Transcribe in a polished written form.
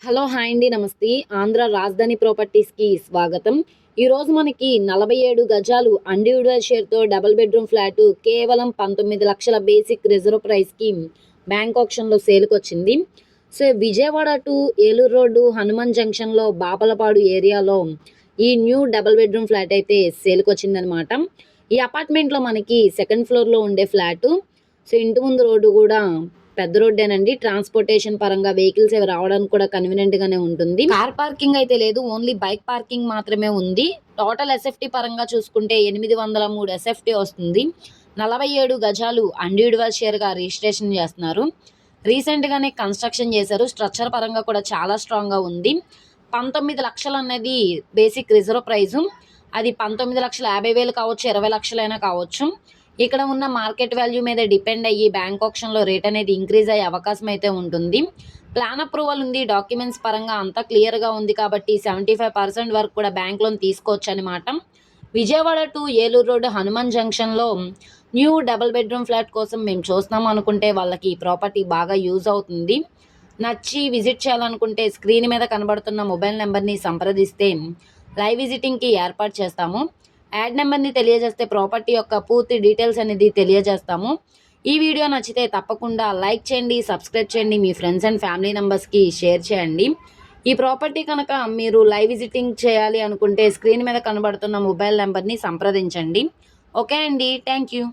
Hello! Hi అండి. నమస్తే. ఆంధ్ర రాజధాని ప్రాపర్టీస్‌కి స్వాగతం. ఈరోజు మనకి 47 గజాలు ఇండివిడ్యువల్ షేర్‌తో డబుల్ బెడ్‌రూమ్ ఫ్లాటు కేవలం 19,00,000 బేసిక్ రిజర్వ్ ప్రైస్‌కి బ్యాంక్ ఆక్షన్‌లో సేల్‌కొచ్చింది. So, Vijayawada to Eluru road Hanuman జంక్షన్‌లో బాపలపాడు ఏరియాలో ఈ న్యూ డబుల్ బెడ్‌రూమ్ ఫ్లాట్ అయితే సేల్‌కొచ్చిందనమాట. ఈ అపార్ట్మెంట్‌లో మనకి సెకండ్ ఫ్లోర్‌లో ఉండే ఫ్లాటు. సో, ఇంటి ముందు రోడ్డు గూడా పెద్ద రోడ్డేనండి. ట్రాన్స్‌పోర్టేషన్ పరంగా వెహికల్స్ అవి రావడానికి కూడా కన్వీనియంట్‌గానే ఉంటుంది. కార్ పార్కింగ్ అయితే లేదు. ఓన్లీ బైక్ పార్కింగ్ మాత్రమే ఉంది. టోటల్ ఎస్ఎఫ్‌టీ పరంగా చూసుకుంటే 803 ఎస్ఎఫ్‌టీ వస్తుంది. 47 గజాలు ఇండివిడ్యువల్ షేర్‌గా రిజిస్ట్రేషన్ చేస్తున్నారు. రీసెంట్‌గానే కన్‌స్ట్రక్షన్ చేశారు. స్ట్రక్చర్ పరంగా కూడా చాలా స్ట్రాంగ్‌గా ఉంది. 19,00,000 అన్నది బేసిక్ రిజర్వ్ ప్రైజు. అది 19,50,000 కావచ్చు, 20,00,000 కావచ్చు. ఇక్కడ ఉన్న మార్కెట్ వాల్యూ మీద డిపెండ్ అయ్యి బ్యాంక్ ఆక్షన్‌లో రేట్ అనేది ఇంక్రీజ్ అయ్యే అవకాశం అయితే ఉంటుంది. ప్లాన్ అప్రూవల్ ఉంది. డాక్యుమెంట్స్ పరంగా అంతా క్లియర్‌గా ఉంది కాబట్టి 75% వరకు కూడా బ్యాంక్ లోన్ తీసుకోవచ్చనమాట. విజయవాడ టు ఏలూరు రోడ్ హనుమాన్ జంక్షన్‌లో న్యూ డబుల్ బెడ్‌రూమ్ ఫ్లాట్ కోసం మేము చూస్తున్నాం అనుకుంటే వాళ్ళకి ఈ ప్రాపర్టీ బాగా యూజ్ అవుతుంది. నచ్చి విజిట్ చేయాలనుకుంటే స్క్రీన్ మీద కనబడుతున్న మొబైల్ నెంబర్‌ని సంప్రదిస్తే లైవ్ విజిటింగ్‌కి ఏర్పాటు చేస్తాము. యాడ్ నెంబర్‌ని తెలియజేస్తే ప్రాపర్టీ యొక్క పూర్తి డీటెయిల్స్ అనేది తెలియజేస్తాము. ఈ వీడియో నచ్చితే తప్పకుండా లైక్ చేయండి, సబ్స్క్రైబ్ చేయండి, మీ ఫ్రెండ్స్ అండ్ ఫ్యామిలీ మెంబర్స్‌కి షేర్ చేయండి. ఈ ప్రాపర్టీ కనుక మీరు లైవ్ విజిటింగ్ చేయాలి అనుకుంటే స్క్రీన్ మీద కనబడుతున్న మొబైల్ నెంబర్‌ని సంప్రదించండి. ఓకే అండి. Thank you.